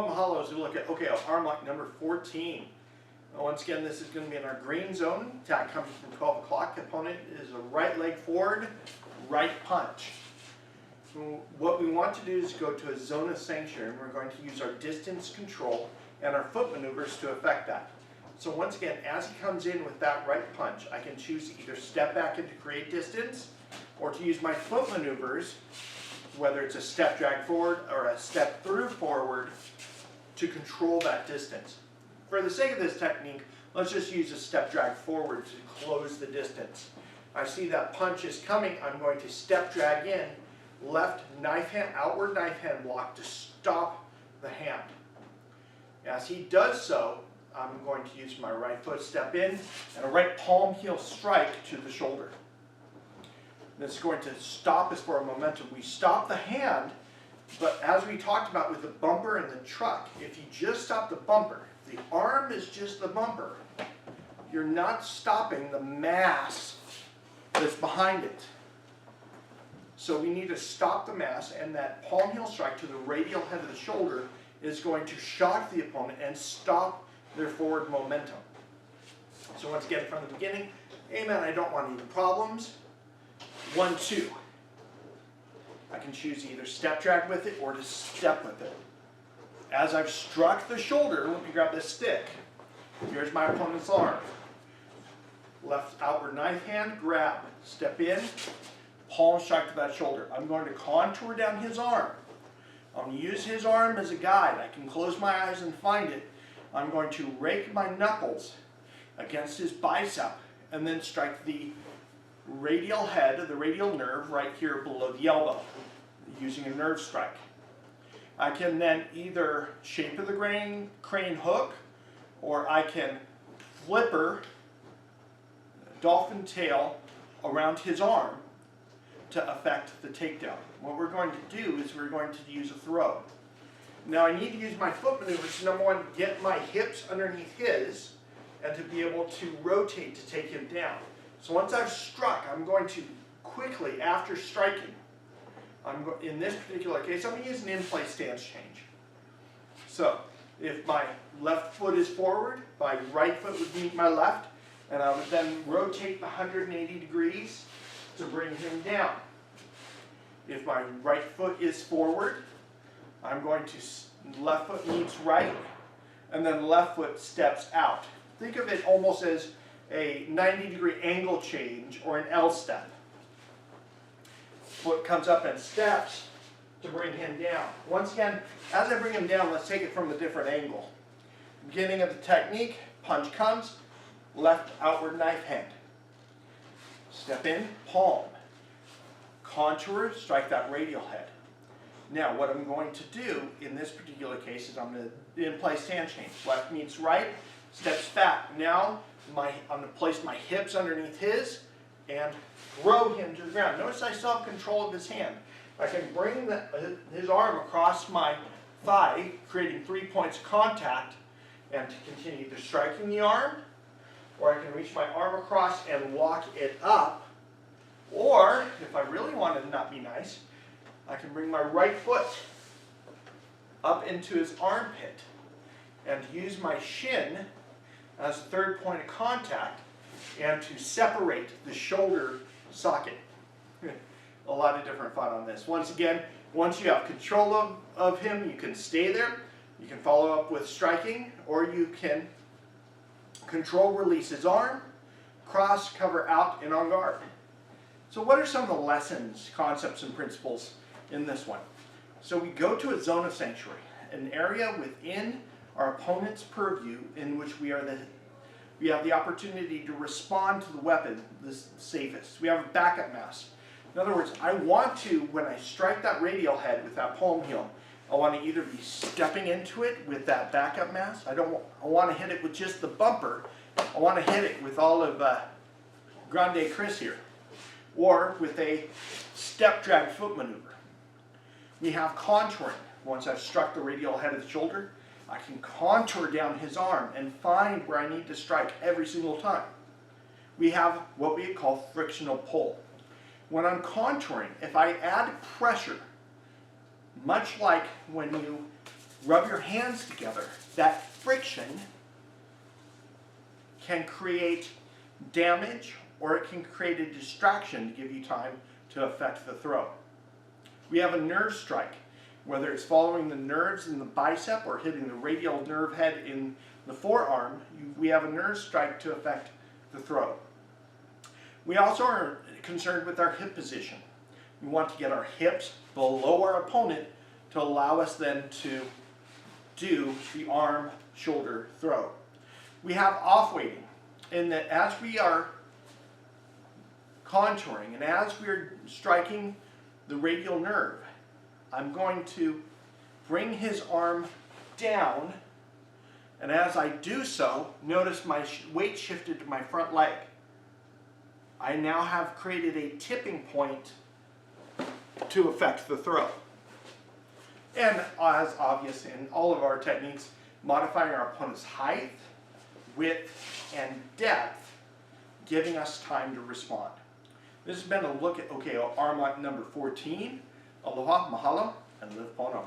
Mahalo as we look at OKO Arm Lock number 14. Once again, this is going to be in our green zone. Attack comes from 12 o'clock. Opponent is a right leg forward, right punch. So what we want to do is go to a zone of sanctuary, and we're going to use our distance control and our foot maneuvers to affect that. So once again, as he comes in with that right punch, I can choose to either step back and to create distance, or to use my foot maneuvers, whether it's a step drag forward or a step through forward, to control that distance. For the sake of this technique, let's just use a step drag forward to close the distance. I see that punch is coming. I'm going to step drag in, left knife hand, outward knife hand block to stop the hand. As he does so, I'm going to use my right foot step in and a right palm heel strike to the shoulder. This is going to stop us for a momentum. We stop the hand, but as we talked about with the bumper and the truck, if you just stop the bumper, the arm is just the bumper, you're not stopping the mass that's behind it. So we need to stop the mass, and that palm heel strike to the radial head of the shoulder is going to shock the opponent and stop their forward momentum. So once again, from the beginning, amen, I don't want any problems. 1, 2. I can choose either step drag with it or to step with it. As I've struck the shoulder, let me grab this stick. Here's my opponent's arm. Left outward knife hand, grab, step in, palm strike to that shoulder. I'm going to contour down his arm. I'm going to use his arm as a guide. I can close my eyes and find it. I'm going to rake my knuckles against his bicep and then strike the radial head, the radial nerve right here below the elbow, using a nerve strike. I can then either shape of the crane hook, or I can flipper dolphin tail around his arm to affect the takedown. What we're going to do is we're going to use a throw. Now I need to use my foot maneuvers to, number one, get my hips underneath his and to be able to rotate to take him down. So once I've struck, I'm going to quickly, after striking, in this particular case, I'm going to use an in-place stance change. So if my left foot is forward, my right foot would meet my left, and I would then rotate the 180 degrees to bring him down. If my right foot is forward, I'm going to, left foot meets right, and then left foot steps out. Think of it almost as a 90-degree angle change or an L step. Foot comes up and steps to bring him down. Once again, as I bring him down, let's take it from a different angle. Beginning of the technique, punch comes, left outward knife hand. Step in, palm. Contour, strike that radial head. Now what I'm going to do in this particular case is I'm going to in-place stand change. Left meets right, steps back. Now I'm going to place my hips underneath his and throw him to the ground. Notice I still have control of his hand. I can bring his arm across my thigh, creating 3 points of contact, and to continue either striking the arm, or I can reach my arm across and lock it up, or if I really want to not be nice, I can bring my right foot up into his armpit and use my shin as the third point of contact and to separate the shoulder socket. A lot of different fun on this. Once again, once you have control of him, you can stay there. You can follow up with striking, or you can control release his arm, cross, cover out, and on guard. So what are some of the lessons, concepts, and principles in this one? So we go to a zone of sanctuary, an area within our opponent's purview in which we have the opportunity to respond to the weapon the safest. We have a backup mass. In other words, I want to, when I strike that radial head with that palm heel, I want to either be stepping into it with that backup mass. I want to hit it with just the bumper. I want to hit it with all of Grande Chris here, or with a step drag foot maneuver. We have contouring. Once I've struck the radial head of the shoulder, I can contour down his arm and find where I need to strike every single time. We have what we call frictional pull. When I'm contouring, if I add pressure, much like when you rub your hands together. That friction can create damage, or it can create a distraction to give you time to affect the throw. We have a nerve strike, whether it's following the nerves in the bicep or hitting the radial nerve head in the forearm. We have a nerve strike to affect the throw. We also are concerned with our hip position. We want to get our hips below our opponent to allow us then to do the arm shoulder throw. We have off weighting, in that as we are contouring and as we're striking the radial nerve, I'm going to bring his arm down, and as I do so, notice my weight shifted to my front leg. I now have created a tipping point to affect the throw. And as obvious in all of our techniques, modifying our opponent's height, width, and depth, giving us time to respond. This has been a look at OKO Arm Lock number 14. Aloha, mahalo, and live pono.